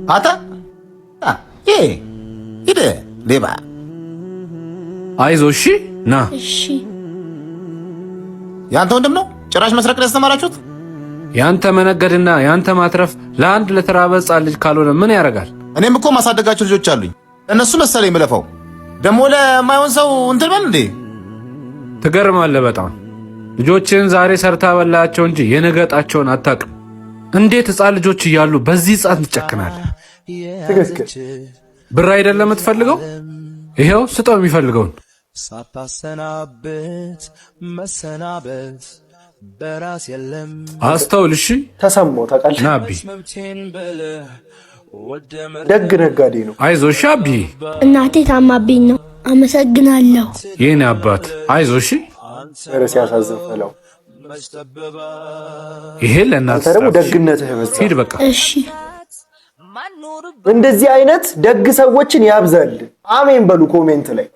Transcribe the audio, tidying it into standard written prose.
አታ ሂድ ሌባ። አይዞህ እሺ ና። እሺ ያንተ ወንድም ነው ጭራሽ መስረቅ ያስተማራችሁት? ያንተ መነገድና ያንተ ማትረፍ ለአንድ ለተራበ ሕፃን ልጅ ካልሆነ ምን ያደርጋል? እኔም እኮ ማሳደጋቸው ልጆች አሉኝ። እነሱ መሰለኝ የምለፋው ደግሞ ለማይሆን ሰው እንትን በል እንዴ። ትገርማለህ በጣም። ልጆችን ዛሬ ሰርታ በላቸው እንጂ የነገጣቸውን አታውቅም። እንዴት ሕፃን ልጆች እያሉ በዚህ ሕፃን ትጨክናለህ? ትክክል። ብር አይደለም የምትፈልገው? ይሄው ስጠው የሚፈልገውን። ሳታሰናብት መሰናበት በራስ የለም። አስተውል እሺ። ተሰማው ታውቃለህ። ናቢ ደግ ነጋዴ ነው። አይዞህ እሺ አቢ። እናቴ ታማብኝ ነው። አመሰግናለሁ የኔ አባት። አይዞህ እሺ። ርዕስ ያሳዝን ፈለው። ይሄ ለእናትህ አንተ ደግሞ ደግነትህ በዛ። ሂድ በቃ እሺ። እንደዚህ አይነት ደግ ሰዎችን ያብዛል። አሜን በሉ ኮሜንት ላይ።